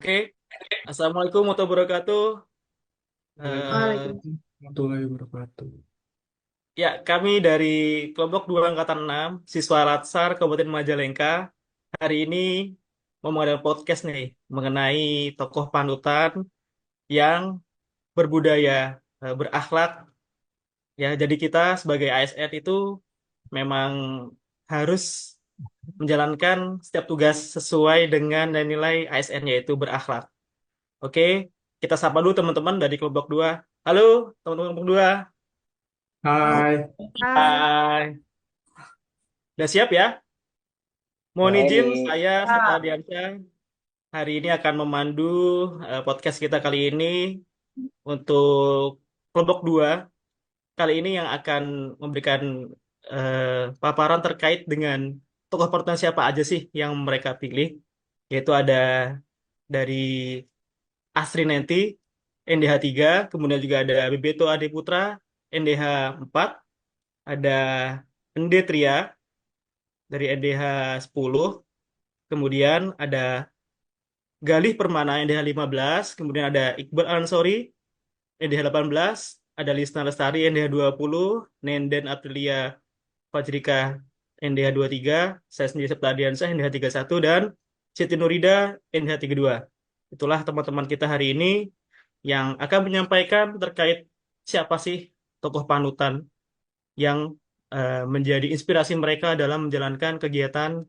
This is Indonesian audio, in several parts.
Oke, Assalamualaikum warahmatullahi wabarakatuh. Eh, Waalaikumsalam warahmatullahi wabarakatuh. ya, kami dari kelompok 2 Angkatan 6, siswa Latsar Kabupaten Majalengka, hari ini mau mengadakan podcast nih mengenai tokoh panutan yang berbudaya, berakhlak. Ya, jadi kita sebagai ASN itu memang harus menjalankan setiap tugas sesuai dengan nilai ASN yaitu berakhlak. Oke, kita sapa dulu teman-teman dari kelompok 2. Halo, teman-teman kelompok 2. Hai, Hai. Hai, udah siap ya? Mohon Boleh izin, nih. saya Septa Kak. Diansyah hari ini akan memandu podcast kita kali ini untuk kelompok 2. Kali ini yang akan memberikan paparan terkait dengan tokoh panutan siapa aja sih yang mereka pilih. Yaitu ada dari Asrinenti, NDH 3, kemudian juga ada Bebeto Adeputra, NDH 4, ada Ende Tria dari NDH 10, kemudian ada Galih Permana NDH 15, kemudian ada Iqbal Ansori NDH 18, ada Lisna Lestari NDH 20, Nenden Aprilia Fajrika NDH 23, saya sendiri Septa Adiansyah NDH 31, dan Siti Nurida NDH 32. Itulah teman-teman kita hari ini yang akan menyampaikan terkait siapa sih tokoh panutan yang menjadi inspirasi mereka dalam menjalankan kegiatan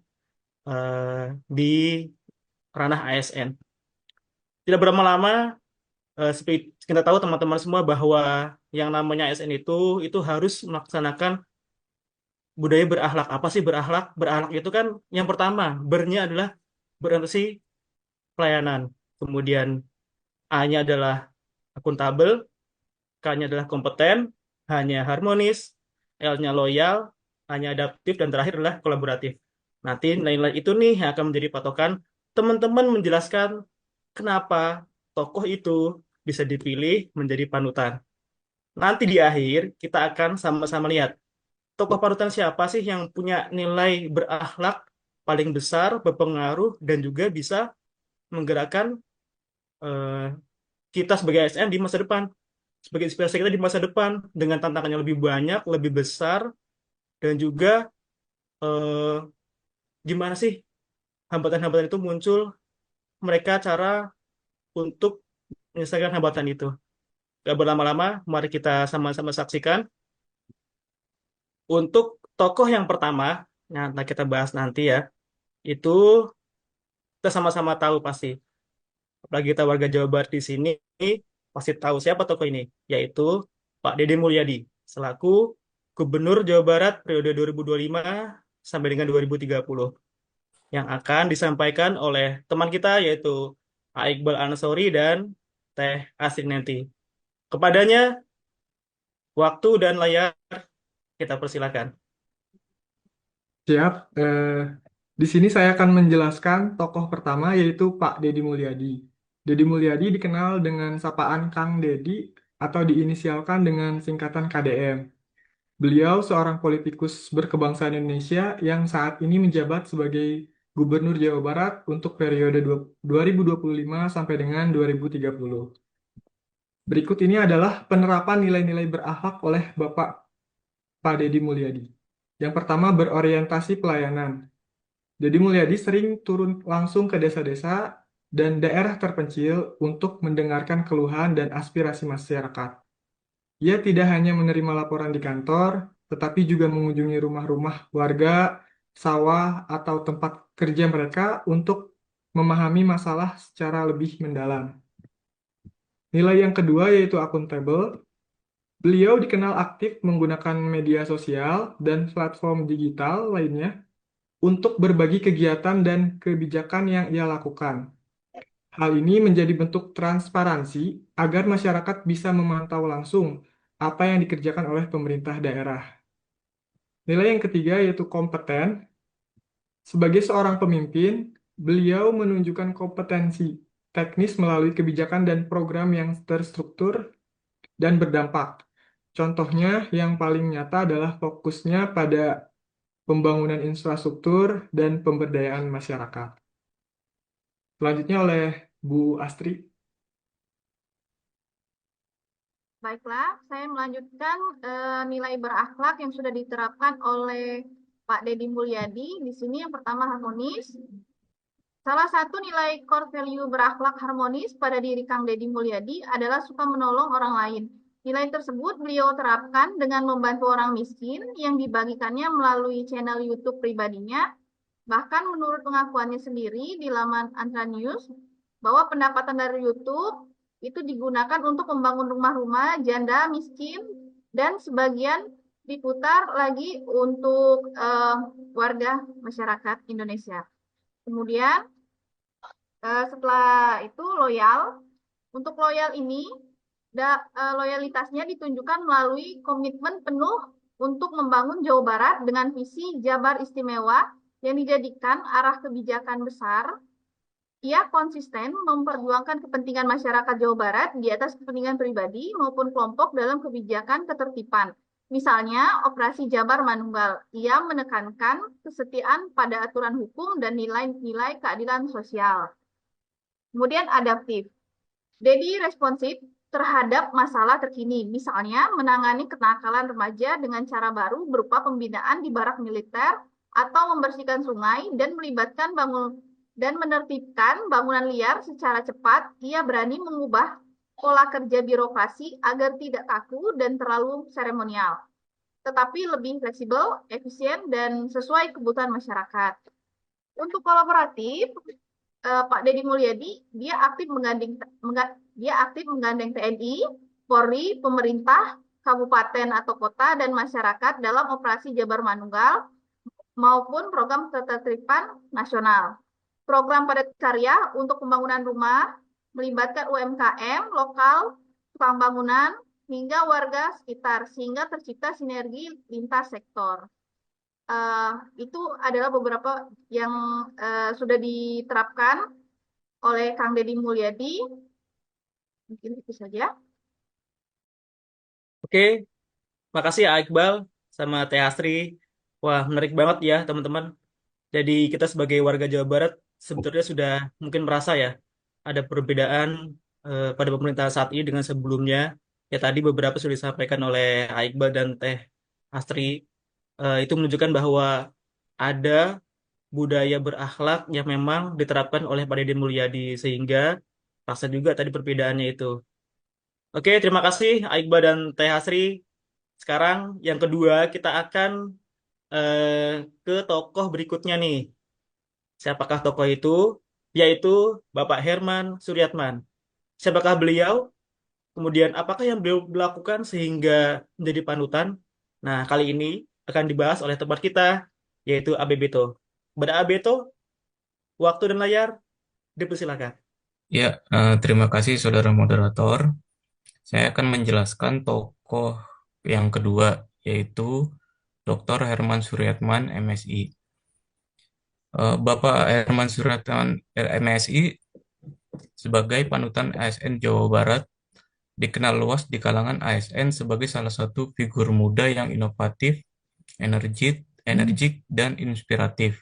di ranah ASN. Tidak berlama-lama, seperti kita tahu teman-teman semua bahwa yang namanya ASN itu harus melaksanakan budaya berakhlak. Apa sih berakhlak? Berakhlak itu kan yang pertama, bernya adalah berorientasi pelayanan. Kemudian A-nya adalah akuntabel, K-nya adalah kompeten, H-nya harmonis, L-nya loyal, A-nya adaptif, dan terakhir adalah kolaboratif. Nanti nilai-nilai itu nih yang akan menjadi patokan teman-teman menjelaskan kenapa tokoh itu bisa dipilih menjadi panutan. Nanti di akhir kita akan sama-sama lihat tokoh panutan siapa sih yang punya nilai berakhlak paling besar, berpengaruh, dan juga bisa menggerakkan eh, kita sebagai ASN di masa depan, sebagai inspirasi kita di masa depan dengan tantangannya lebih banyak, lebih besar, dan juga eh, gimana sih hambatan-hambatan itu muncul, mereka cara untuk menyelesaikan hambatan itu. Gak berlama-lama, mari kita sama-sama saksikan. Untuk tokoh yang pertama, yang akan kita bahas nanti ya, itu kita sama-sama tahu pasti. Apalagi kita warga Jawa Barat di sini, pasti tahu siapa tokoh ini, yaitu Pak Deddy Mulyadi, selaku Gubernur Jawa Barat periode 2025 sampai dengan 2030, yang akan disampaikan oleh teman kita, yaitu Pak Iqbal Ansori dan Teh Asri nanti. Kepadanya, waktu dan layar kita persilakan. siap. Di sini saya akan menjelaskan tokoh pertama yaitu Pak Deddy Mulyadi. Deddy Mulyadi dikenal dengan sapaan Kang Deddy atau diinisialkan dengan singkatan KDM. Beliau seorang politikus berkebangsaan Indonesia yang saat ini menjabat sebagai Gubernur Jawa Barat untuk periode 2025 sampai dengan 2030. Berikut ini adalah penerapan nilai-nilai berakhlak oleh Bapak Pak Deddy Mulyadi. Yang pertama, berorientasi pelayanan. Deddy Mulyadi sering turun langsung ke desa-desa dan daerah terpencil untuk mendengarkan keluhan dan aspirasi masyarakat. Ia tidak hanya menerima laporan di kantor, tetapi juga mengunjungi rumah-rumah warga, sawah, atau tempat kerja mereka untuk memahami masalah secara lebih mendalam. Nilai yang kedua yaitu akuntabel. Beliau dikenal aktif menggunakan media sosial dan platform digital lainnya untuk berbagi kegiatan dan kebijakan yang ia lakukan. Hal ini menjadi bentuk transparansi agar masyarakat bisa memantau langsung apa yang dikerjakan oleh pemerintah daerah. Nilai yang ketiga yaitu kompeten. Sebagai seorang pemimpin, beliau menunjukkan kompetensi teknis melalui kebijakan dan program yang terstruktur dan berdampak. Contohnya yang paling nyata adalah fokusnya pada pembangunan infrastruktur dan pemberdayaan masyarakat. Selanjutnya oleh Bu Astri. Baiklah, saya melanjutkan nilai berakhlak yang sudah diterapkan oleh Pak Deddy Mulyadi. Di sini yang pertama harmonis. Salah satu nilai core value berakhlak harmonis pada diri Kang Deddy Mulyadi adalah suka menolong orang lain. Nilai tersebut beliau terapkan dengan membantu orang miskin yang dibagikannya melalui channel YouTube pribadinya. Bahkan menurut pengakuannya sendiri di laman Antra News, bahwa pendapatan dari YouTube itu digunakan untuk membangun rumah-rumah janda miskin dan sebagian diputar lagi untuk warga masyarakat Indonesia. Kemudian setelah itu loyal. Untuk loyal ini, loyalitasnya ditunjukkan melalui komitmen penuh untuk membangun Jawa Barat dengan visi Jabar Istimewa yang dijadikan arah kebijakan besar. Ia konsisten memperjuangkan kepentingan masyarakat Jawa Barat di atas kepentingan pribadi maupun kelompok dalam kebijakan ketertiban. Misalnya, Operasi Jabar Manunggal. Ia menekankan kesetiaan pada aturan hukum dan nilai-nilai keadilan sosial. Kemudian adaptif. Deddy responsif terhadap masalah terkini, misalnya menangani kenakalan remaja dengan cara baru berupa pembinaan di barak militer atau membersihkan sungai dan melibatkan dan menertibkan bangunan liar secara cepat. Ia berani mengubah pola kerja birokrasi agar tidak kaku dan terlalu seremonial, tetapi lebih fleksibel, efisien, dan sesuai kebutuhan masyarakat. Untuk kolaboratif, Pak Deddy Mulyadi dia aktif menggandeng TNI, Polri, pemerintah, kabupaten atau kota dan masyarakat dalam operasi Jabar Manunggal maupun program ketertiban nasional. Program padat karya untuk pembangunan rumah melibatkan UMKM lokal, tukang bangunan hingga warga sekitar sehingga tercipta sinergi lintas sektor. Itu adalah beberapa yang sudah diterapkan oleh Kang Deddy Mulyadi. Mungkin itu saja. Oke, makasih ya Iqbal sama Teh Asri. Wah, menarik banget ya teman-teman. Jadi kita sebagai warga Jawa Barat sebetulnya sudah mungkin merasa ya ada perbedaan pada pemerintahan saat ini dengan sebelumnya. Ya tadi beberapa sudah disampaikan oleh Iqbal dan Teh Asri. Itu menunjukkan bahwa ada budaya berakhlak yang memang diterapkan oleh Pak Deddy Mulyadi sehingga rasa juga tadi perbedaannya itu. Oke, terima kasih Iqbal dan Teh Asri. Sekarang yang kedua kita akan ke tokoh berikutnya nih. Siapakah tokoh itu? Yaitu Bapak Herman Suryatman. Siapakah beliau? Kemudian apakah yang beliau lakukan sehingga menjadi panutan? Nah, kali ini akan dibahas oleh tempat kita, yaitu AB Beto. Kepada AB Beto, waktu dan layar dipersilakan. Ya, terima kasih saudara moderator. Saya akan menjelaskan tokoh yang kedua, yaitu Dr. Herman Suryatman, MSI. Bapak Herman Suryatman, MSI, sebagai panutan ASN Jawa Barat, dikenal luas di kalangan ASN sebagai salah satu figur muda yang inovatif, energik, dan inspiratif.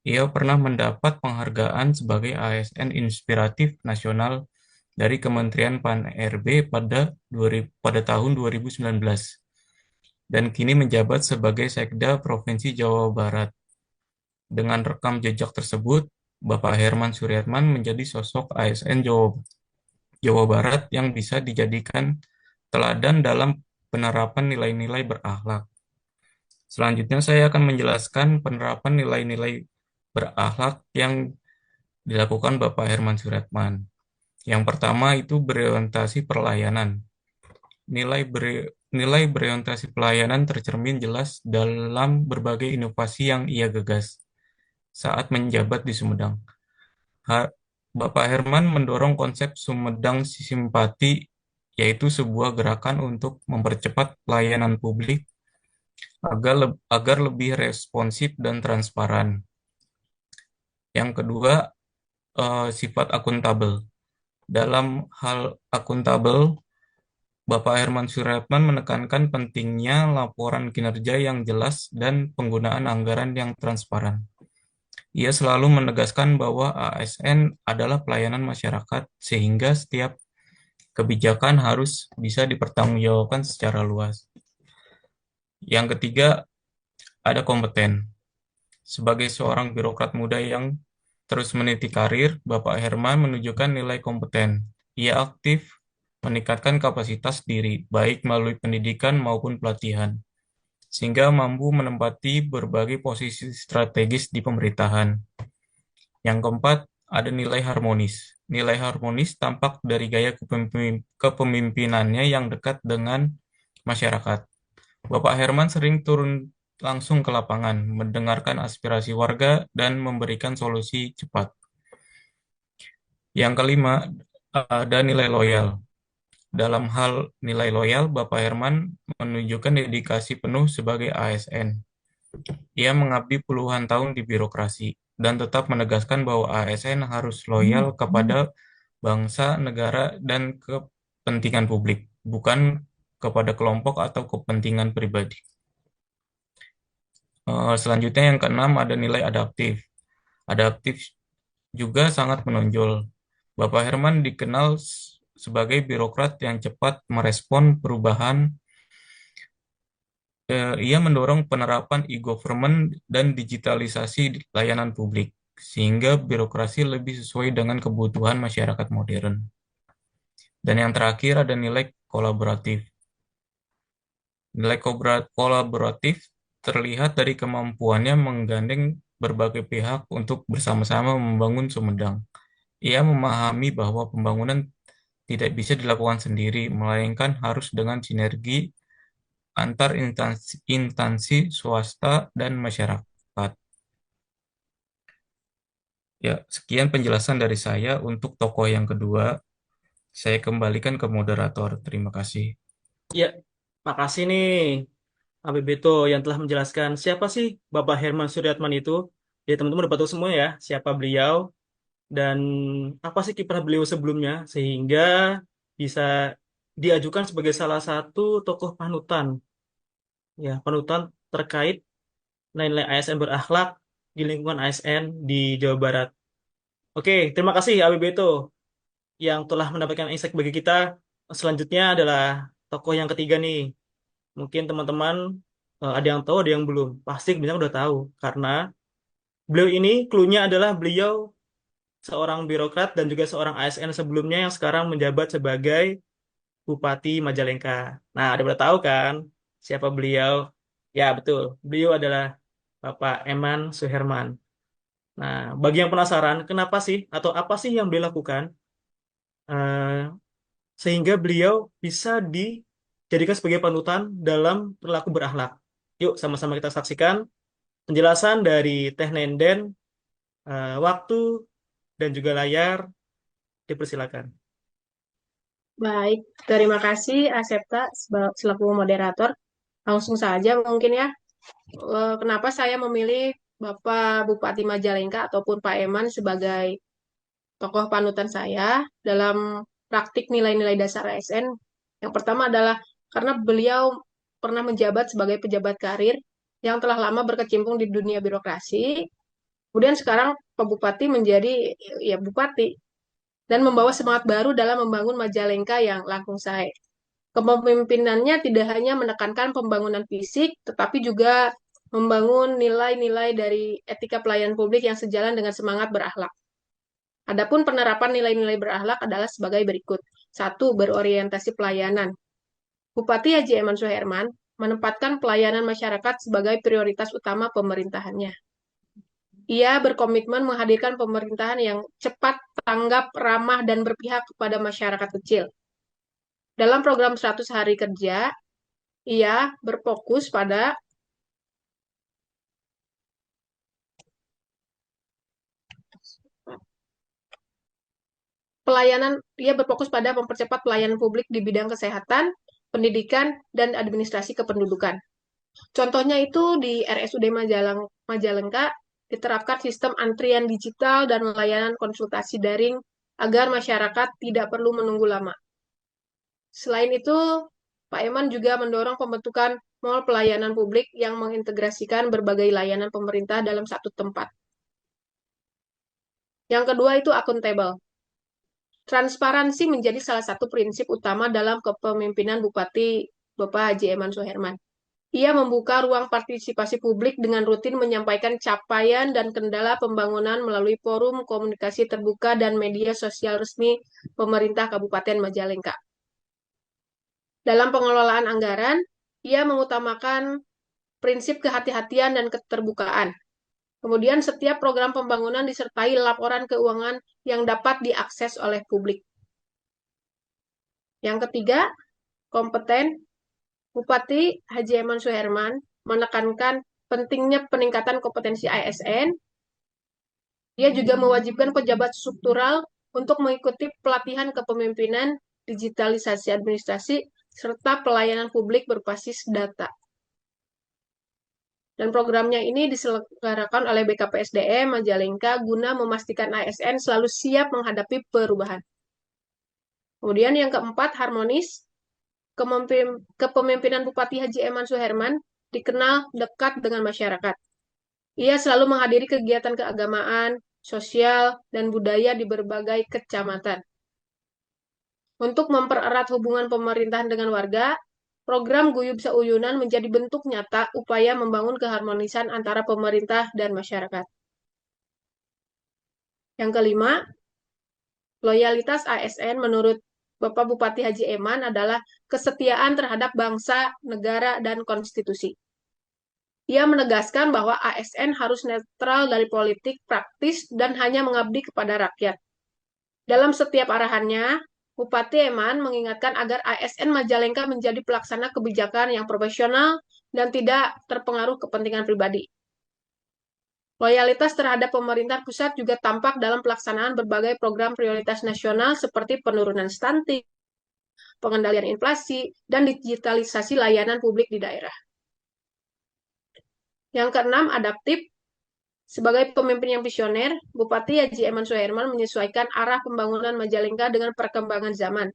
Ia pernah mendapat penghargaan sebagai ASN Inspiratif Nasional dari Kementerian Pan-RB pada tahun 2019 dan kini menjabat sebagai Sekda Provinsi Jawa Barat. Dengan rekam jejak tersebut, Bapak Herman Suryatman menjadi sosok ASN Jawa Barat yang bisa dijadikan teladan dalam penerapan nilai-nilai berakhlak. Selanjutnya saya akan menjelaskan penerapan nilai-nilai berakhlak yang dilakukan Bapak Herman Suryatman. Yang pertama itu berorientasi pelayanan. Nilai berorientasi pelayanan tercermin jelas dalam berbagai inovasi yang ia gagas saat menjabat di Sumedang. Bapak Herman mendorong konsep Sumedang Simpati, yaitu sebuah gerakan untuk mempercepat pelayanan publik agar lebih responsif dan transparan. Yang kedua, sifat akuntabel. Dalam hal akuntabel, Bapak Herman Suryatman menekankan pentingnya laporan kinerja yang jelas dan penggunaan anggaran yang transparan. Ia selalu menegaskan bahwa ASN adalah pelayanan masyarakat sehingga setiap kebijakan harus bisa dipertanggungjawabkan secara luas. Yang ketiga, ada kompeten. Sebagai seorang birokrat muda yang terus meniti karir, Bapak Herman menunjukkan nilai kompeten. Ia aktif meningkatkan kapasitas diri, baik melalui pendidikan maupun pelatihan, sehingga mampu menempati berbagai posisi strategis di pemerintahan. Yang keempat, ada nilai harmonis. Nilai harmonis tampak dari gaya kepemimpinannya yang dekat dengan masyarakat. Bapak Herman sering turun langsung ke lapangan, mendengarkan aspirasi warga, dan memberikan solusi cepat. Yang kelima, ada nilai loyal. Dalam hal nilai loyal, Bapak Herman menunjukkan dedikasi penuh sebagai ASN. Ia mengabdi puluhan tahun di birokrasi dan tetap menegaskan bahwa ASN harus loyal kepada bangsa, negara, dan kepentingan publik, bukan kepada kelompok atau kepentingan pribadi. Selanjutnya yang keenam ada nilai adaptif. Adaptif juga sangat menonjol. Bapak Herman dikenal sebagai birokrat yang cepat merespon perubahan. Ia mendorong penerapan e-government dan digitalisasi layanan publik, sehingga birokrasi lebih sesuai dengan kebutuhan masyarakat modern. Dan yang terakhir ada nilai kolaboratif. Nilai kolaboratif terlihat dari kemampuannya menggandeng berbagai pihak untuk bersama-sama membangun Sumedang. Ia memahami bahwa pembangunan tidak bisa dilakukan sendiri, melainkan harus dengan sinergi antar instansi swasta dan masyarakat. Ya, sekian penjelasan dari saya untuk tokoh yang kedua. Saya kembalikan ke moderator. Terima kasih. Ya, makasih nih Abebeto yang telah menjelaskan siapa sih Bapak Herman Suryatman itu. Ya, teman-teman udah tahu semua ya siapa beliau dan apa sih kiprah beliau sebelumnya sehingga bisa diajukan sebagai salah satu tokoh panutan. Ya, panutan terkait nilai ASN berakhlak di lingkungan ASN di Jawa Barat. Oke, terima kasih Abebeto yang telah mendapatkan insight bagi kita. Selanjutnya adalah tokoh yang ketiga nih. Mungkin teman-teman ada yang tahu, ada yang belum. Pasti kebanyakan udah tahu. Karena beliau ini, clue-nya adalah beliau seorang birokrat dan juga seorang ASN sebelumnya yang sekarang menjabat sebagai Bupati Majalengka. Nah, ada udah tahu kan siapa beliau? Ya, betul. Beliau adalah Bapak Eman Suherman. Nah, bagi yang penasaran, kenapa sih atau apa sih yang beliau lakukan sehingga beliau bisa dijadikan sebagai panutan dalam perilaku berakhlak? Yuk, sama-sama kita saksikan penjelasan dari Teh Nenden, waktu dan juga layar dipersilakan. Baik, terima kasih Asepta selaku moderator. Langsung saja mungkin ya, kenapa saya memilih Bapak Bupati Majalengka ataupun Pak Eman sebagai tokoh panutan saya dalam praktik nilai-nilai dasar ASN. Yang pertama adalah karena beliau pernah menjabat sebagai pejabat karir yang telah lama berkecimpung di dunia birokrasi. Kemudian sekarang Pak Bupati menjadi ya bupati dan membawa semangat baru dalam membangun Majalengka yang langkung-sae. Kepemimpinannya tidak hanya menekankan pembangunan fisik, tetapi juga membangun nilai-nilai dari etika pelayanan publik yang sejalan dengan semangat berakhlak. Adapun penerapan nilai-nilai berakhlak adalah sebagai berikut. 1. Berorientasi pelayanan. Bupati Haji Eman Suherman menempatkan pelayanan masyarakat sebagai prioritas utama pemerintahannya. Ia berkomitmen menghadirkan pemerintahan yang cepat, tanggap, ramah, dan berpihak kepada masyarakat kecil. Dalam program 100 hari kerja, ia berfokus pada mempercepat pelayanan publik di bidang kesehatan, pendidikan, dan administrasi kependudukan. Contohnya itu di RSUD Majalengka diterapkan sistem antrian digital dan layanan konsultasi daring agar masyarakat tidak perlu menunggu lama. Selain itu, Pak Eman juga mendorong pembentukan mall pelayanan publik yang mengintegrasikan berbagai layanan pemerintah dalam satu tempat. Yang kedua itu akuntabel. Transparansi menjadi salah satu prinsip utama dalam kepemimpinan Bupati Bapak Haji Eman Suherman. Ia membuka ruang partisipasi publik dengan rutin menyampaikan capaian dan kendala pembangunan melalui forum komunikasi terbuka dan media sosial resmi pemerintah Kabupaten Majalengka. Dalam pengelolaan anggaran, ia mengutamakan prinsip kehati-hatian dan keterbukaan. Kemudian setiap program pembangunan disertai laporan keuangan yang dapat diakses oleh publik. Yang ketiga, kompeten. Bupati Haji Eman Suherman menekankan pentingnya peningkatan kompetensi ASN. Dia juga mewajibkan pejabat struktural untuk mengikuti pelatihan kepemimpinan, digitalisasi administrasi, serta pelayanan publik berbasis data. Dan programnya ini diselenggarakan oleh BKPSDM Majalengka guna memastikan ASN selalu siap menghadapi perubahan. Kemudian yang keempat, harmonis. Kepemimpinan Bupati Haji Eman Suherman dikenal dekat dengan masyarakat. Ia selalu menghadiri kegiatan keagamaan, sosial, dan budaya di berbagai kecamatan. Untuk mempererat hubungan pemerintahan dengan warga, program Guyub Sauyunan menjadi bentuk nyata upaya membangun keharmonisan antara pemerintah dan masyarakat. Yang kelima, loyalitas ASN menurut Bapak Bupati Haji Eman adalah kesetiaan terhadap bangsa, negara, dan konstitusi. Ia menegaskan bahwa ASN harus netral dari politik praktis dan hanya mengabdi kepada rakyat. Dalam setiap arahannya, Bupati Eman mengingatkan agar ASN Majalengka menjadi pelaksana kebijakan yang profesional dan tidak terpengaruh kepentingan pribadi. Loyalitas terhadap pemerintah pusat juga tampak dalam pelaksanaan berbagai program prioritas nasional seperti penurunan stunting, pengendalian inflasi, dan digitalisasi layanan publik di daerah. Yang keenam, adaptif. Sebagai pemimpin yang visioner, Bupati Haji Eman Suherman menyesuaikan arah pembangunan Majalengka dengan perkembangan zaman.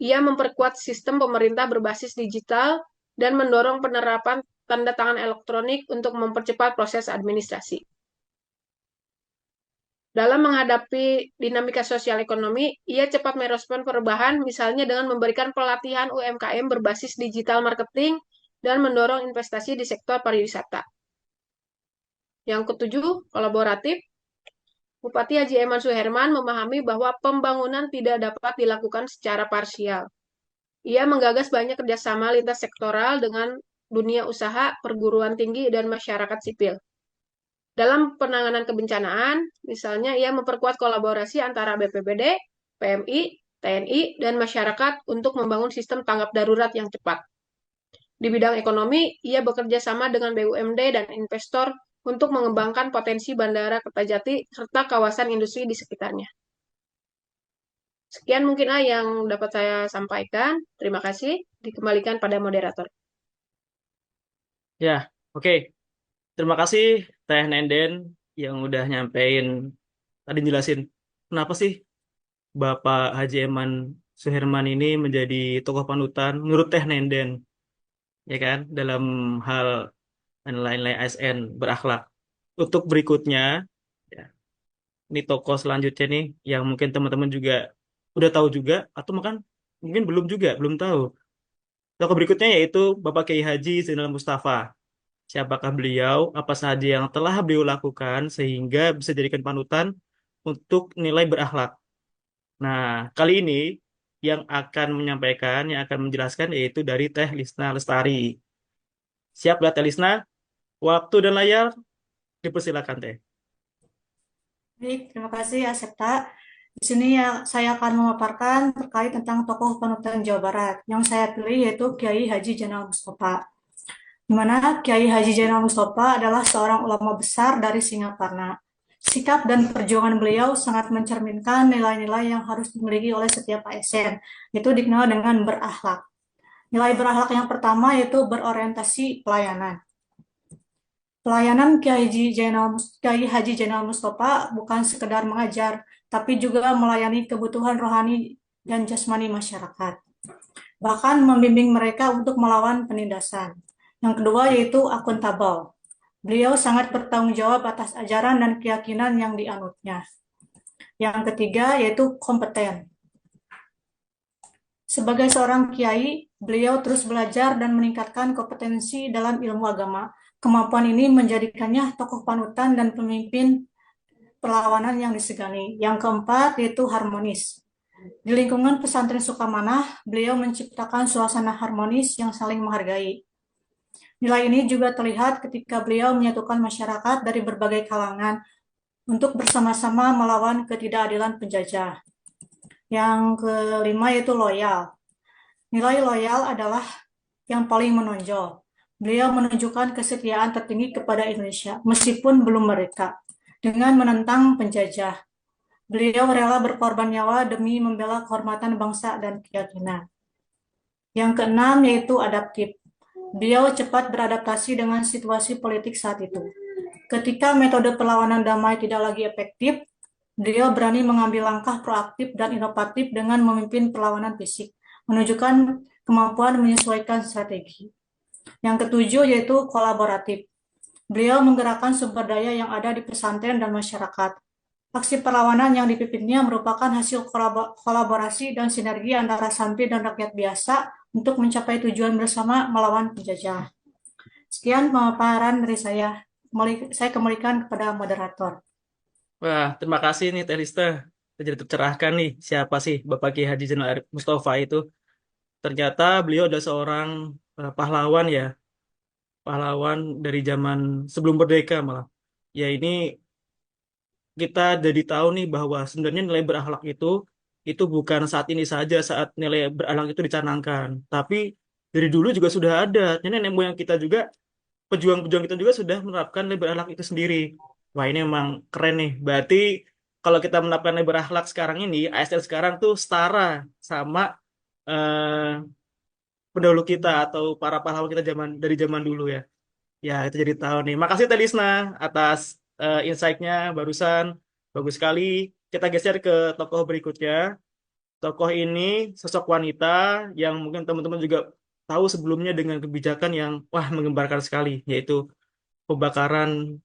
Ia memperkuat sistem pemerintah berbasis digital dan mendorong penerapan tanda tangan elektronik untuk mempercepat proses administrasi. Dalam menghadapi dinamika sosial ekonomi, ia cepat merespon perubahan, misalnya dengan memberikan pelatihan UMKM berbasis digital marketing dan mendorong investasi di sektor pariwisata. Yang ketujuh, kolaboratif. Bupati Haji Eman Suherman memahami bahwa pembangunan tidak dapat dilakukan secara parsial. Ia menggagas banyak kerjasama lintas sektoral dengan dunia usaha, perguruan tinggi, dan masyarakat sipil. Dalam penanganan kebencanaan, misalnya ia memperkuat kolaborasi antara BPBD, PMI, TNI, dan masyarakat untuk membangun sistem tanggap darurat yang cepat. Di bidang ekonomi, ia bekerja sama dengan BUMD dan investor untuk mengembangkan potensi Bandara Kertajati serta kawasan industri di sekitarnya. Sekian mungkin yang dapat saya sampaikan. Terima kasih. Dikembalikan pada moderator. Ya, oke. Terima kasih Teh Nenden yang udah nyampein tadi jelasin kenapa sih Bapak Haji Eman Suherman ini menjadi tokoh panutan menurut Teh Nenden, ya kan, dalam hal nilai-nilai ASN berakhlak. Untuk berikutnya, ya, ini tokoh selanjutnya nih yang mungkin teman-teman juga udah tahu juga atau mungkin belum tahu. Tokoh berikutnya yaitu Bapak Kiai Haji Zainal Mustafa. Siapakah beliau? Apa saja yang telah beliau lakukan sehingga bisa dijadikan panutan untuk nilai berakhlak. Nah, kali ini yang akan menyampaikan, yang akan menjelaskan yaitu dari Teh Lisna Lestari. Siap, lihat Teh Lisna? Waktu dan layar dipersilakan, Teh. Baik, terima kasih Asepta. Di sini ya saya akan memaparkan terkait tentang tokoh panutan Jawa Barat. Yang saya pilih yaitu Kiai Haji Zainal Mustafa. Di mana Kiai Haji Zainal Mustafa adalah seorang ulama besar dari Singaparna. Sikap dan perjuangan beliau sangat mencerminkan nilai-nilai yang harus dimiliki oleh setiap ASN, yaitu dikenal dengan berakhlak. Nilai berakhlak yang pertama yaitu berorientasi pelayanan. Pelayanan Kiai Haji Zainal Mustafa bukan sekedar mengajar, tapi juga melayani kebutuhan rohani dan jasmani masyarakat. Bahkan membimbing mereka untuk melawan penindasan. Yang kedua yaitu akuntabel. Beliau sangat bertanggung jawab atas ajaran dan keyakinan yang dianutnya. Yang ketiga yaitu kompeten. Sebagai seorang kiai, beliau terus belajar dan meningkatkan kompetensi dalam ilmu agama. Kemampuan ini menjadikannya tokoh panutan dan pemimpin perlawanan yang disegani. Yang keempat yaitu harmonis. Di lingkungan pesantren Sukamanah, beliau menciptakan suasana harmonis yang saling menghargai. Nilai ini juga terlihat ketika beliau menyatukan masyarakat dari berbagai kalangan untuk bersama-sama melawan ketidakadilan penjajah. Yang kelima yaitu loyal. Nilai loyal adalah yang paling menonjol. Beliau menunjukkan kesetiaan tertinggi kepada Indonesia, meskipun belum merdeka, dengan menentang penjajah. Beliau rela berkorban nyawa demi membela kehormatan bangsa dan keyakinan. Yang keenam yaitu adaptif. Beliau cepat beradaptasi dengan situasi politik saat itu. Ketika metode perlawanan damai tidak lagi efektif, beliau berani mengambil langkah proaktif dan inovatif dengan memimpin perlawanan fisik, menunjukkan kemampuan menyesuaikan strategi. Yang ketujuh yaitu kolaboratif. Beliau menggerakkan sumber daya yang ada di pesantren dan masyarakat. Aksi perlawanan yang dipimpinnya merupakan hasil kolaborasi dan sinergi antara santri dan rakyat biasa untuk mencapai tujuan bersama melawan penjajah. Sekian pemaparan dari saya. Saya kembalikan kepada moderator. Wah, terima kasih nih Teh Lista. Jadi tercerahkan nih siapa sih Bapak Kiai Haji Zainal Arifin Mustafa itu. Ternyata beliau adalah seorang pahlawan ya, pahlawan dari zaman sebelum merdeka malah. Ya ini kita jadi tahu nih bahwa sebenarnya nilai berakhlak itu bukan saat ini saja saat nilai berakhlak itu dicanangkan, tapi dari dulu juga sudah ada. Jadi nenek moyang kita juga, pejuang-pejuang kita juga sudah menerapkan nilai berakhlak itu sendiri. Wah ini memang keren nih. Berarti kalau kita menerapkan nilai berakhlak sekarang ini, ASN sekarang tuh setara sama eh, pendahulu kita atau para pahlawan kita dari zaman dulu ya. Ya, itu jadi tahu nih. Makasih Teh Lisna atas insight-nya barusan. Bagus sekali. Kita geser ke tokoh berikutnya. Tokoh ini sosok wanita yang mungkin teman-teman juga tahu sebelumnya dengan kebijakan yang wah menggembarkan sekali, yaitu pembakaran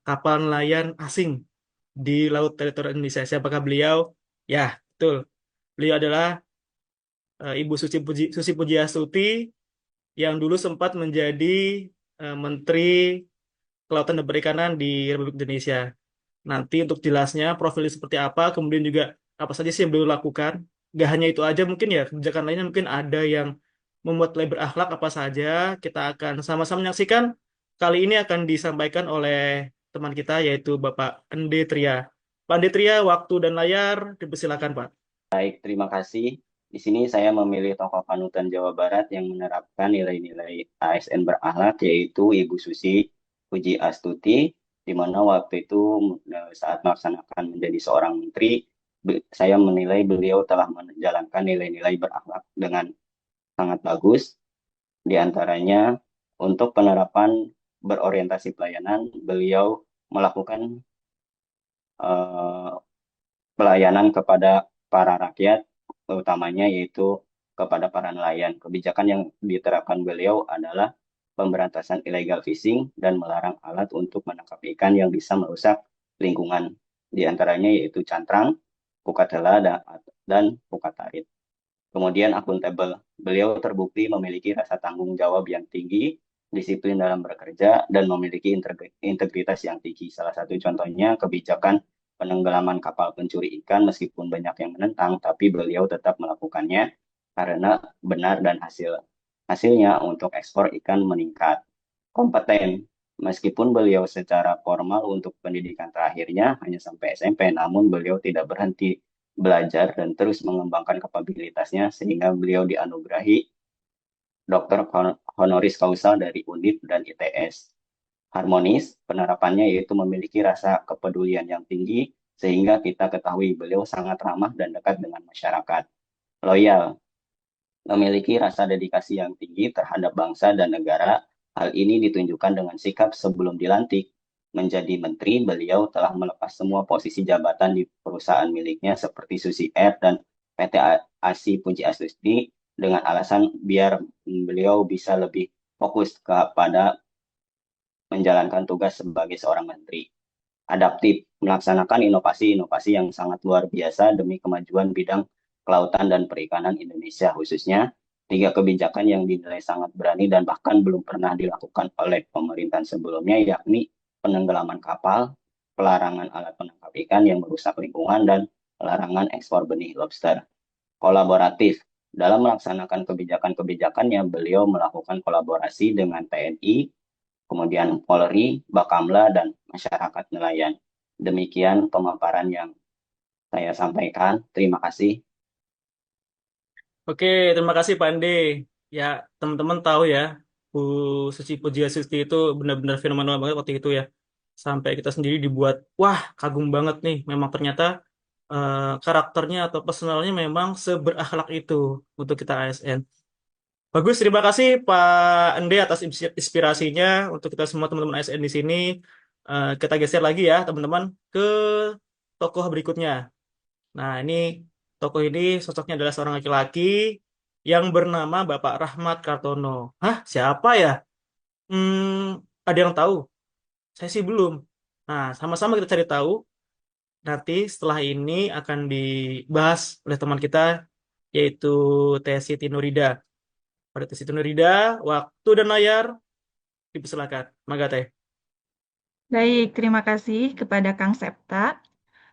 kapal nelayan asing di laut teritori Indonesia. Siapakah beliau? Ya, betul. Beliau adalah Ibu Susi Pujiastuti yang dulu sempat menjadi Menteri Kelautan dan Perikanan di Republik Indonesia. Nanti untuk jelasnya profilnya seperti apa, kemudian juga apa saja sih yang beliau lakukan. Gak hanya itu aja mungkin ya, kebijakan lainnya mungkin ada yang membuat nilai berakhlak apa saja. Kita akan sama-sama menyaksikan. Kali ini akan disampaikan oleh teman kita yaitu Bapak Ende Tria. Pak Ende Tria, waktu dan layar dipersilakan Pak. Baik, terima kasih. Di sini saya memilih tokoh panutan Jawa Barat yang menerapkan nilai-nilai ASN berakhlak, yaitu Ibu Susi Pujiastuti, di mana waktu itu saat melaksanakan menjadi seorang menteri, saya menilai beliau telah menjalankan nilai-nilai berakhlak dengan sangat bagus. Di antaranya, untuk penerapan berorientasi pelayanan, beliau melakukan pelayanan kepada para rakyat, utamanya yaitu kepada para nelayan. Kebijakan yang diterapkan beliau adalah pemberantasan illegal fishing dan melarang alat untuk menangkap ikan yang bisa merusak lingkungan. Di antaranya yaitu cantrang, pukatela, dan pukatarit. Kemudian akuntabel. Beliau terbukti memiliki rasa tanggung jawab yang tinggi, disiplin dalam bekerja, dan memiliki integritas yang tinggi. Salah satu contohnya kebijakan penenggelaman kapal pencuri ikan, meskipun banyak yang menentang, tapi beliau tetap melakukannya karena benar dan hasilnya untuk ekspor ikan meningkat. Kompeten, meskipun beliau secara formal untuk pendidikan terakhirnya hanya sampai SMP, namun beliau tidak berhenti belajar dan terus mengembangkan kapabilitasnya sehingga beliau dianugerahi doktor honoris causa dari UNIF dan ITS. Harmonis, penerapannya yaitu memiliki rasa kepedulian yang tinggi sehingga kita ketahui beliau sangat ramah dan dekat dengan masyarakat. Loyal, memiliki rasa dedikasi yang tinggi terhadap bangsa dan negara. Hal ini ditunjukkan dengan sikap sebelum dilantik menjadi menteri, beliau telah melepas semua posisi jabatan di perusahaan miliknya seperti Susi Air dan PT ASI Pujiastuti dengan alasan biar beliau bisa lebih fokus kepada menjalankan tugas sebagai seorang menteri. adaptif, melaksanakan inovasi-inovasi yang sangat luar biasa demi kemajuan bidang kelautan dan perikanan Indonesia khususnya. 3 kebijakan yang dinilai sangat berani dan bahkan belum pernah dilakukan oleh pemerintahan sebelumnya, yakni penenggelaman kapal, pelarangan alat penangkap ikan yang merusak lingkungan, dan larangan ekspor benih lobster. Kolaboratif. Dalam melaksanakan kebijakan-kebijakannya, beliau melakukan kolaborasi dengan TNI, kemudian Polri, Bakamla, dan masyarakat nelayan. Demikian pemaparan yang saya sampaikan. Terima kasih. Oke, terima kasih Pak Ande. Ya, teman-teman tahu ya, Bu Suci Pujiastuti itu benar-benar fenomenal banget waktu itu ya. Sampai kita sendiri dibuat, wah, kagum banget nih. Memang ternyata karakternya atau personalnya memang seberakhlak itu untuk kita ASN. Bagus, terima kasih Pak Ande atas inspirasinya untuk kita semua teman-teman ASN di sini. Kita geser lagi ya, teman-teman, ke tokoh berikutnya. Nah, ini tokoh ini sosoknya adalah seorang laki-laki yang bernama Bapak Rahmat Kartono. Hah, siapa ya? Ada yang tahu? Saya sih belum. Nah, sama-sama kita cari tahu. Nanti setelah ini akan dibahas oleh teman kita, yaitu Teh Siti Nurida. Pada Teh Siti Nurida, waktu dan layar dipersilakan. Mangga Teh. Baik, terima kasih kepada Kang Septa.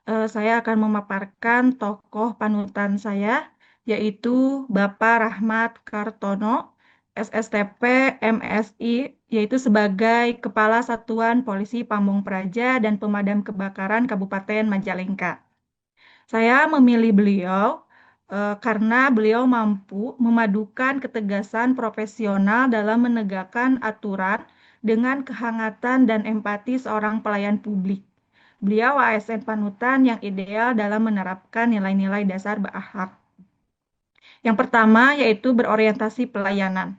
Saya akan memaparkan tokoh panutan saya, yaitu Bapak Rahmat Kartono, SSTP, MSI, yaitu sebagai Kepala Satuan Polisi Pamung Praja dan Pemadam Kebakaran Kabupaten Majalengka. Saya memilih beliau karena beliau mampu memadukan ketegasan profesional dalam menegakkan aturan dengan kehangatan dan empati seorang pelayan publik. Beliau ASN panutan yang ideal dalam menerapkan nilai-nilai dasar berakhlak. Yang pertama yaitu berorientasi pelayanan.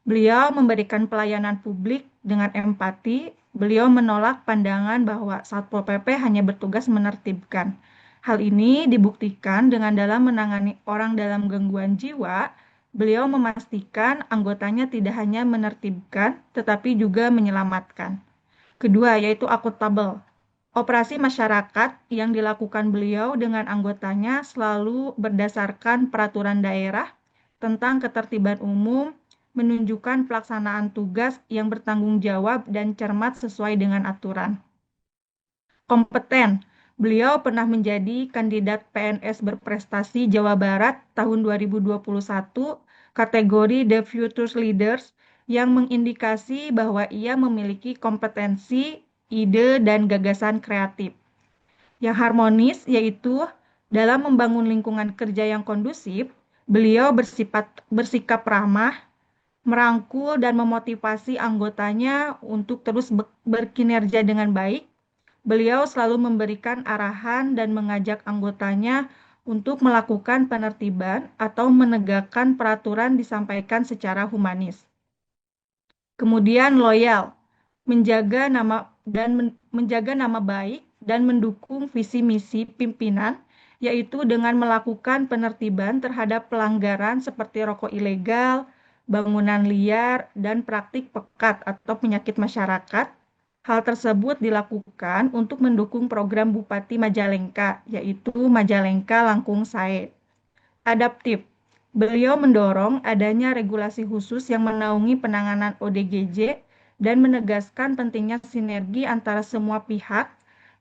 Beliau memberikan pelayanan publik dengan empati. Beliau menolak pandangan bahwa Satpol PP hanya bertugas menertibkan. Hal ini dibuktikan dengan dalam menangani orang dalam gangguan jiwa. Beliau memastikan anggotanya tidak hanya menertibkan, tetapi juga menyelamatkan. Kedua yaitu akuntabel. Operasi masyarakat yang dilakukan beliau dengan anggotanya selalu berdasarkan peraturan daerah tentang ketertiban umum, menunjukkan pelaksanaan tugas yang bertanggung jawab dan cermat sesuai dengan aturan. Kompeten, beliau pernah menjadi kandidat PNS berprestasi Jawa Barat tahun 2021 kategori The Future Leaders yang mengindikasi bahwa ia memiliki kompetensi, ide, dan gagasan kreatif. Yang harmonis yaitu dalam membangun lingkungan kerja yang kondusif, beliau bersikap ramah, merangkul dan memotivasi anggotanya untuk terus berkinerja dengan baik. Beliau selalu memberikan arahan dan mengajak anggotanya untuk melakukan penertiban atau menegakkan peraturan disampaikan secara humanis. Kemudian loyal, menjaga nama baik dan mendukung visi misi pimpinan, yaitu dengan melakukan penertiban terhadap pelanggaran seperti rokok ilegal, bangunan liar, dan praktik pekat atau penyakit masyarakat. Hal tersebut dilakukan untuk mendukung program Bupati Majalengka, yaitu Majalengka Langkung Sae. Adaptif. Beliau mendorong adanya regulasi khusus yang menaungi penanganan ODGJ dan menegaskan pentingnya sinergi antara semua pihak,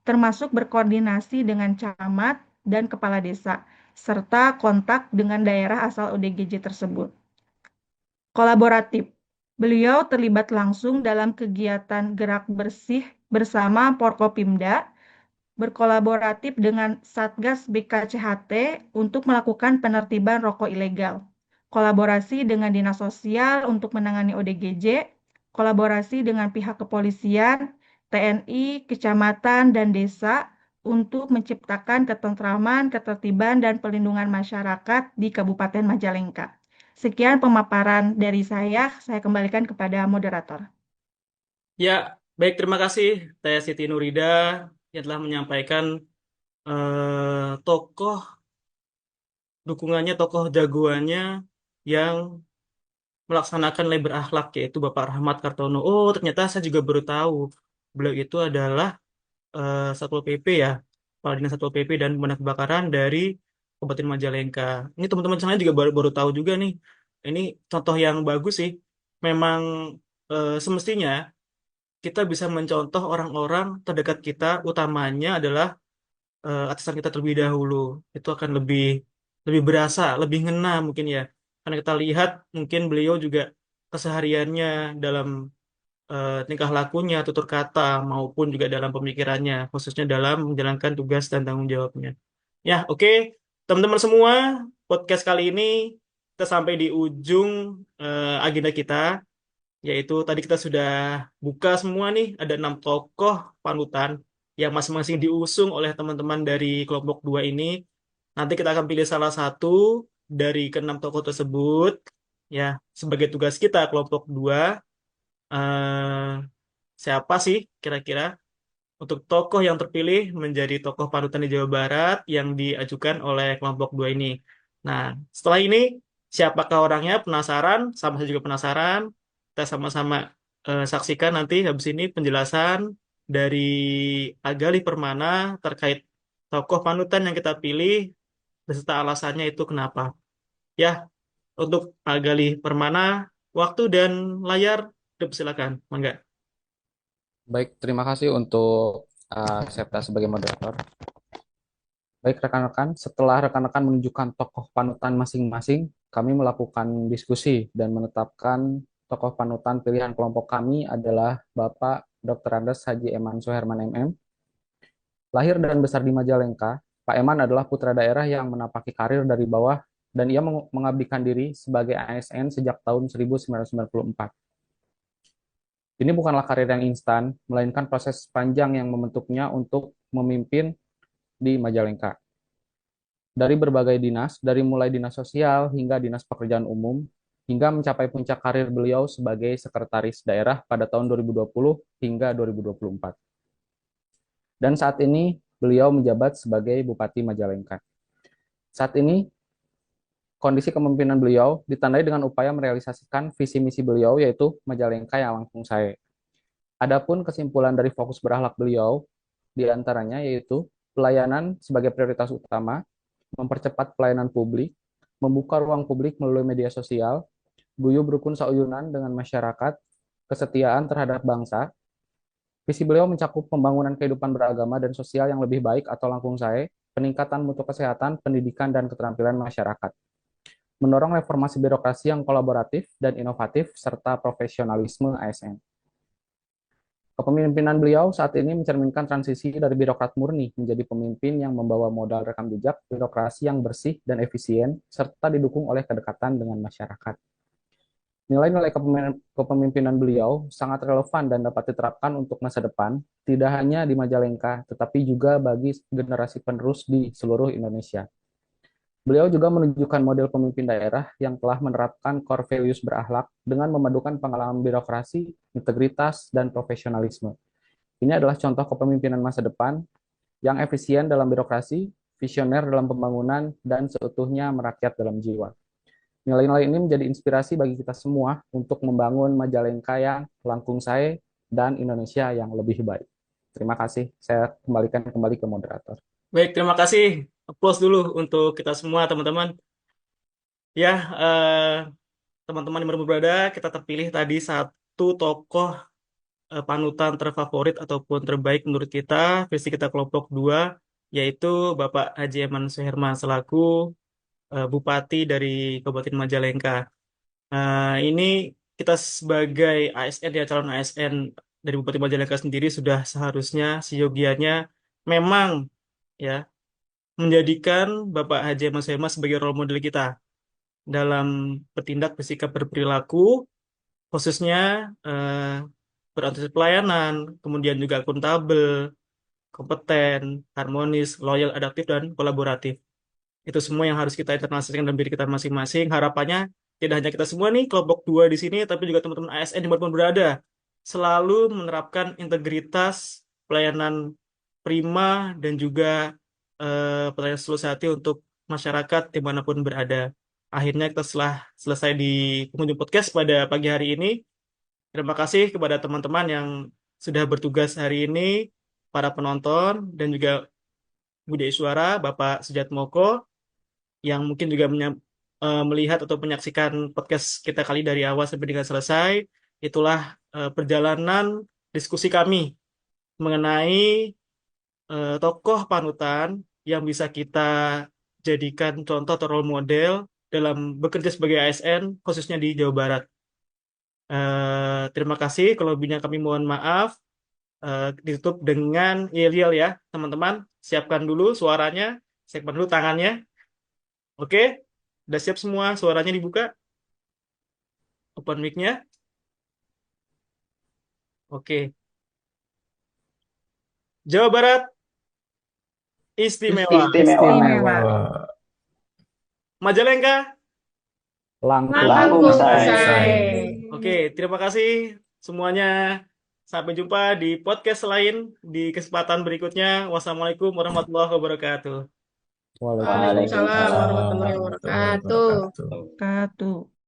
termasuk berkoordinasi dengan camat dan kepala desa, serta kontak dengan daerah asal ODGJ tersebut. Kolaboratif. Beliau terlibat langsung dalam kegiatan gerak bersih bersama Porkopimda, berkolaboratif dengan Satgas BKCHT untuk melakukan penertiban rokok ilegal, kolaborasi dengan Dinas Sosial untuk menangani ODGJ, kolaborasi dengan pihak kepolisian, TNI, kecamatan, dan desa untuk menciptakan ketentraman, ketertiban, dan perlindungan masyarakat di Kabupaten Majalengka. Sekian pemaparan dari saya kembalikan kepada moderator. Ya, baik, terima kasih Teh Siti Nurida yang telah menyampaikan tokoh dukungannya, tokoh jagoannya yang melaksanakan nilai berakhlak, yaitu Bapak Rahmat Kartono. Oh, ternyata saya juga baru tahu beliau itu adalah Satpol PP ya, Kepala Dinas Satpol PP dan Pemadam Kebakaran dari Kabupaten Majalengka. Ini teman-teman yang lain juga baru tahu juga nih. Ini contoh yang bagus sih. Memang semestinya kita bisa mencontoh orang-orang terdekat kita, utamanya adalah atasan kita terlebih dahulu. Itu akan lebih lebih berasa, lebih ngena mungkin ya. Karena kita lihat mungkin beliau juga kesehariannya dalam tingkah lakunya, tutur kata, maupun juga dalam pemikirannya, khususnya dalam menjalankan tugas dan tanggung jawabnya. Ya, oke. Teman-teman semua, podcast kali ini kita sampai di ujung agenda kita, yaitu tadi kita sudah buka semua nih, ada 6 tokoh panutan yang masing-masing diusung oleh teman-teman dari kelompok 2 ini. Nanti kita akan pilih salah satu dari ke-6 tokoh tersebut, ya, sebagai tugas kita kelompok 2. eh, Siapa sih kira-kira untuk tokoh yang terpilih menjadi tokoh panutan di Jawa Barat yang diajukan oleh kelompok 2 ini. Nah, setelah ini siapakah orangnya? Penasaran? Sama saya juga penasaran. Kita sama-sama saksikan nanti habis ini penjelasan dari Agali Permana terkait tokoh panutan yang kita pilih beserta alasannya itu kenapa. Ya, untuk Agali Permana, waktu dan layar dipersilakan. Mangga. Baik, terima kasih untuk Septa sebagai moderator. Baik rekan-rekan, setelah rekan-rekan menunjukkan tokoh panutan masing-masing, kami melakukan diskusi dan menetapkan tokoh panutan pilihan kelompok kami adalah Bapak Dr. Andes Haji Eman Suherman MM. Lahir dan besar di Majalengka, Pak Eman adalah putra daerah yang menapaki karir dari bawah dan ia mengabdikan diri sebagai ASN sejak tahun 1994. Ini bukanlah karir yang instan, melainkan proses panjang yang membentuknya untuk memimpin di Majalengka. Dari berbagai dinas, dari mulai dinas sosial hingga dinas pekerjaan umum, hingga mencapai puncak karir beliau sebagai sekretaris daerah pada tahun 2020 hingga 2024. Dan saat ini beliau menjabat sebagai Bupati Majalengka. Saat ini kondisi kepemimpinan beliau ditandai dengan upaya merealisasikan visi misi beliau yaitu Majalengka yang langkung sae. Adapun kesimpulan dari fokus berakhlak beliau diantaranya yaitu pelayanan sebagai prioritas utama, mempercepat pelayanan publik, membuka ruang publik melalui media sosial, guyub rukun sauyunan dengan masyarakat, kesetiaan terhadap bangsa. Visi beliau mencakup pembangunan kehidupan beragama dan sosial yang lebih baik atau langkung sae, peningkatan mutu kesehatan, pendidikan, dan keterampilan masyarakat. Mendorong reformasi birokrasi yang kolaboratif dan inovatif, serta profesionalisme ASN. Kepemimpinan beliau saat ini mencerminkan transisi dari birokrat murni menjadi pemimpin yang membawa modal rekam jejak birokrasi yang bersih dan efisien, serta didukung oleh kedekatan dengan masyarakat. Nilai-nilai kepemimpinan beliau sangat relevan dan dapat diterapkan untuk masa depan, tidak hanya di Majalengka, tetapi juga bagi generasi penerus di seluruh Indonesia. Beliau juga menunjukkan model pemimpin daerah yang telah menerapkan core values berakhlak dengan memadukan pengalaman birokrasi, integritas, dan profesionalisme. Ini adalah contoh kepemimpinan masa depan yang efisien dalam birokrasi, visioner dalam pembangunan, dan seutuhnya merakyat dalam jiwa. Nilai-nilai ini menjadi inspirasi bagi kita semua untuk membangun Majalengka yang langkung sae dan Indonesia yang lebih baik. Terima kasih. Saya kembalikan kembali ke moderator. Baik, terima kasih. Applause dulu untuk kita semua, teman-teman. Ya, teman-teman yang baru berada, kita terpilih tadi satu tokoh panutan terfavorit ataupun terbaik menurut kita, versi kita kelompok 2, yaitu Bapak Haji Eman Suherman selaku Bupati dari Kabupaten Majalengka. Ini kita sebagai ASN ya, calon ASN dari Bupati Majalengka sendiri sudah seharusnya seyogianya memang ya menjadikan Bapak Haji Eman Suherman sebagai role model kita dalam bertindak, bersikap, berperilaku, khususnya berorientasi pelayanan, kemudian juga akuntabel, kompeten, harmonis, loyal, adaptif, dan kolaboratif. Itu semua yang harus kita internalisasikan dalam diri kita masing-masing. Harapannya tidak hanya kita semua nih, kelompok 2 di sini, tapi juga teman-teman ASN dimanapun berada, selalu menerapkan integritas, pelayanan prima, dan juga pelayanan setulus hati untuk masyarakat dimanapun berada. Akhirnya kita setelah selesai di pengunjung podcast pada pagi hari ini. Terima kasih kepada teman-teman yang sudah bertugas hari ini. para penonton dan juga Budi Iswara, Bapak Sujatmoko yang mungkin juga melihat atau menyaksikan podcast kita kali dari awal sampai dengan selesai. Itulah perjalanan diskusi kami mengenai tokoh panutan yang bisa kita jadikan contoh atau role model dalam bekerja sebagai ASN, khususnya di Jawa Barat. Terima kasih. Kalau lebihnya kami mohon maaf. Ditutup dengan yel-yel ya, teman-teman. Siapkan dulu suaranya, siapkan dulu tangannya. Oke, udah siap semua? Suaranya dibuka? Open mic-nya? Oke. Jawa Barat istimewa. Istimewa. Majalengka Langkung Langkung Langkung Say. Say. Oke, terima kasih semuanya. Sampai jumpa di podcast lain di kesempatan berikutnya. Wassalamualaikum warahmatullahi wabarakatuh. Waalaikumsalam. Waalaikumsalam warahmatullahi warahmatullahi wabarakatuh. wabarakatuh. Wabarakatuh.